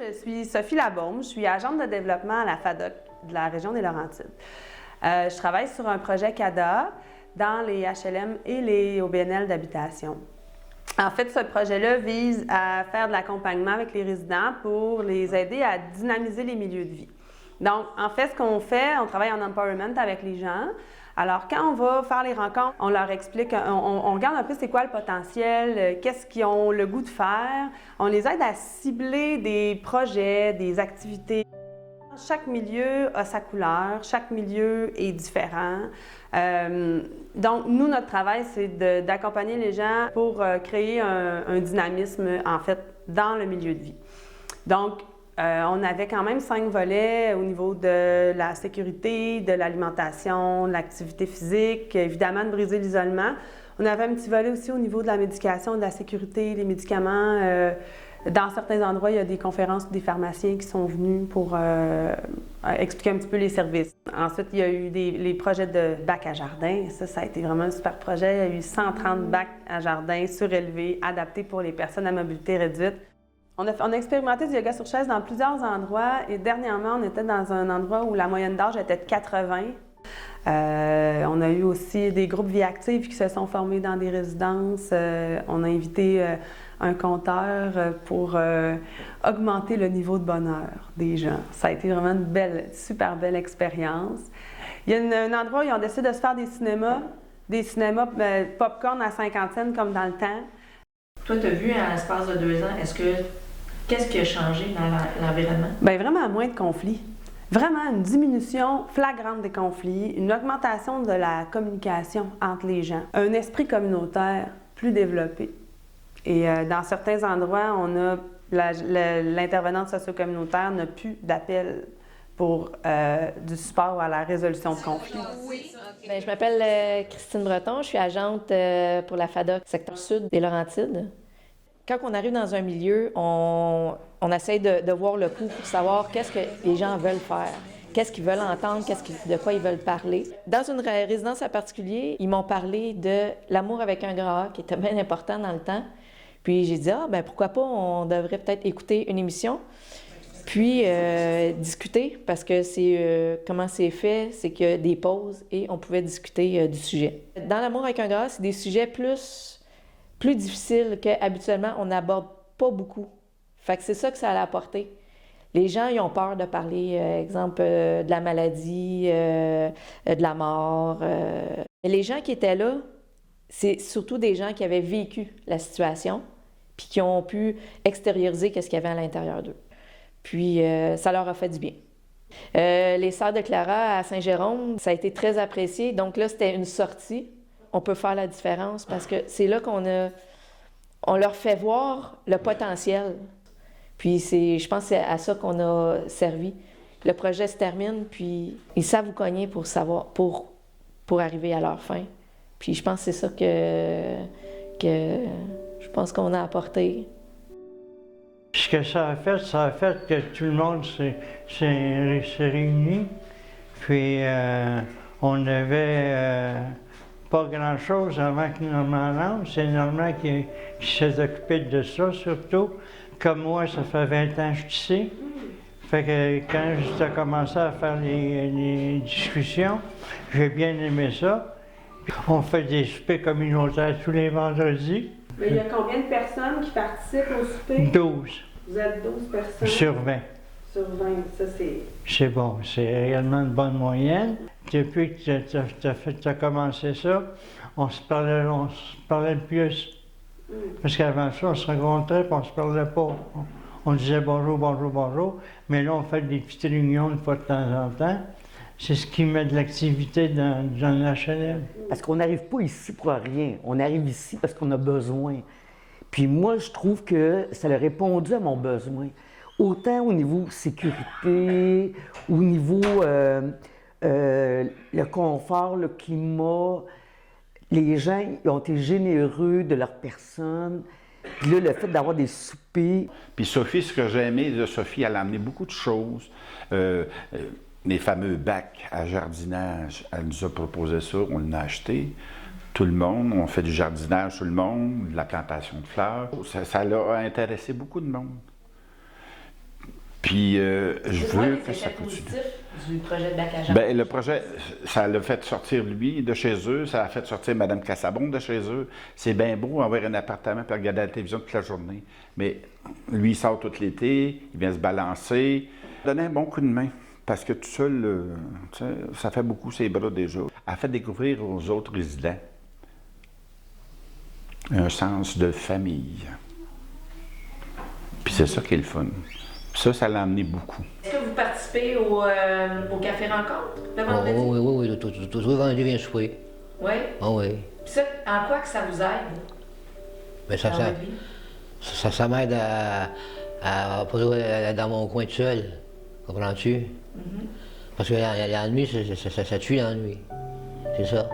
Je suis Sophie Labaume, je suis agente de développement à la FADOC de la région des Laurentides. Je travaille sur un projet CADA dans les HLM et les OBNL d'habitation. En fait, ce projet-là vise à faire de l'accompagnement avec les résidents pour les aider à dynamiser les milieux de vie. Donc, en fait, ce qu'on fait, on travaille en empowerment avec les gens. Alors, quand on va faire les rencontres, on leur explique, on regarde un peu c'est quoi le potentiel, qu'est-ce qu'ils ont le goût de faire. On les aide à cibler des projets, des activités. Chaque milieu a sa couleur, chaque milieu est différent. Donc, nous, notre travail, c'est d'accompagner les gens pour créer un dynamisme, en fait, dans le milieu de vie. Donc, on avait quand même 5 volets au niveau de la sécurité, de l'alimentation, de l'activité physique, évidemment de briser l'isolement. On avait un petit volet aussi au niveau de la médication, de la sécurité, des médicaments. Dans certains endroits, il y a des conférences des pharmaciens qui sont venus pour expliquer un petit peu les services. Ensuite, il y a eu les projets de bacs à jardin. Ça a été vraiment un super projet. Il y a eu 130 bacs à jardin surélevés, adaptés pour les personnes à mobilité réduite. On a expérimenté du yoga sur chaise dans plusieurs endroits et dernièrement, on était dans un endroit où la moyenne d'âge était de 80. On a eu aussi des groupes vie active qui se sont formés dans des résidences. On a invité un compteur pour augmenter le niveau de bonheur des gens. Ça a été vraiment une super belle expérience. Il y a un endroit où ils ont décidé de se faire des cinémas popcorn à 50 cents comme dans le temps. Toi, tu as vu en l'espace de 2 ans, qu'est-ce qui a changé dans l'environnement? Bien, vraiment moins de conflits. Vraiment une diminution flagrante des conflits, une augmentation de la communication entre les gens, un esprit communautaire plus développé. Et dans certains endroits, on a l'intervenante socio-communautaire n'a plus d'appel pour du support à la résolution de conflits. Bien, je m'appelle Christine Breton, je suis agente pour la FADOC, secteur sud des Laurentides. Quand on arrive dans un milieu, on essaie de voir le pouls pour savoir qu'est-ce que les gens veulent faire, qu'est-ce qu'ils veulent entendre, de quoi ils veulent parler. Dans une résidence en particulier, ils m'ont parlé de l'amour avec un grand A, qui était bien important dans le temps. Puis j'ai dit, pourquoi pas, on devrait peut-être écouter une émission, puis discuter, parce que comment c'est fait, c'est qu'il y a des pauses et on pouvait discuter du sujet. Dans l'amour avec un grand A, c'est des sujets plus difficiles qu'habituellement on n'aborde pas beaucoup. Fait que c'est ça que ça a apporté. Les gens, ils ont peur de parler, exemple, de la maladie, de la mort. Mais les gens qui étaient là, c'est surtout des gens qui avaient vécu la situation puis qui ont pu extérioriser ce qu'il y avait à l'intérieur d'eux. Puis ça leur a fait du bien. Les Sœurs de Clara à Saint-Jérôme, ça a été très apprécié. Donc là, c'était une sortie. On peut faire la différence parce que c'est là on leur fait voir le potentiel. Puis je pense que c'est à ça qu'on a servi. Le projet se termine, puis ils savent vous cogner pour arriver à leur fin. Puis je pense que c'est ça que je pense qu'on a apporté. Ce que ça a fait que tout le monde s'est réuni. Puis on avait pas grand-chose avant que Normand rentre. C'est Normand qui s'est occupé de ça, surtout. Comme moi, ça fait 20 ans que je suis ici. Fait que quand j'ai commencé à faire les discussions, j'ai bien aimé ça. On fait des soupers communautaires tous les vendredis. Mais il y a combien de personnes qui participent au souper? 12. Vous êtes 12 personnes? Sur 20. Sur 20, ça c'est... C'est bon, c'est réellement une bonne moyenne. Depuis que tu as commencé ça, on se parlait plus. Parce qu'avant ça, on se rencontrait et on se parlait pas. On disait bonjour, bonjour, bonjour. Mais là, on fait des petites réunions une fois de temps en temps. C'est ce qui met de l'activité dans le HLM. Parce qu'on n'arrive pas ici pour rien. On arrive ici parce qu'on a besoin. Puis moi, je trouve que ça a répondu à mon besoin. Autant au niveau sécurité, au niveau le confort, le climat. Les gens ils ont été généreux de leur personne. Puis là, le fait d'avoir des soupers. Puis Sophie, ce que j'ai aimé de Sophie, elle a amené beaucoup de choses. Les fameux bacs à jardinage, elle nous a proposé ça, on l'a acheté. Tout le monde, on fait du jardinage tout le monde, de la plantation de fleurs. Ça l'a intéressé beaucoup de monde. Puis je C'est quoi veux les que ça effets continue. positifs du projet de bac à Jean? Bien, le projet, ça l'a fait sortir lui de chez eux, ça a fait sortir Mme Cassabon de chez eux. C'est bien beau avoir un appartement et regarder la télévision toute la journée. Mais lui, il sort tout l'été, il vient se balancer. Donner un bon coup de main, parce que tout seul, tu sais, ça fait beaucoup ses bras déjà. Elle fait découvrir aux autres résidents un sens de famille. Puis c'est ça qui est le fun. Ça l'a amené beaucoup. Est-ce que vous participez au Café Rencontre le Ah, vendredi? oui, tout le vendredi vient souper. Oui. Ah oui. Puis ça, en quoi que ça vous aide Mais dans votre vie? ça m'aide à pas être dans mon coin tout seul. Comprends-tu? Parce que l'ennui, ça tue l'ennui. C'est ça.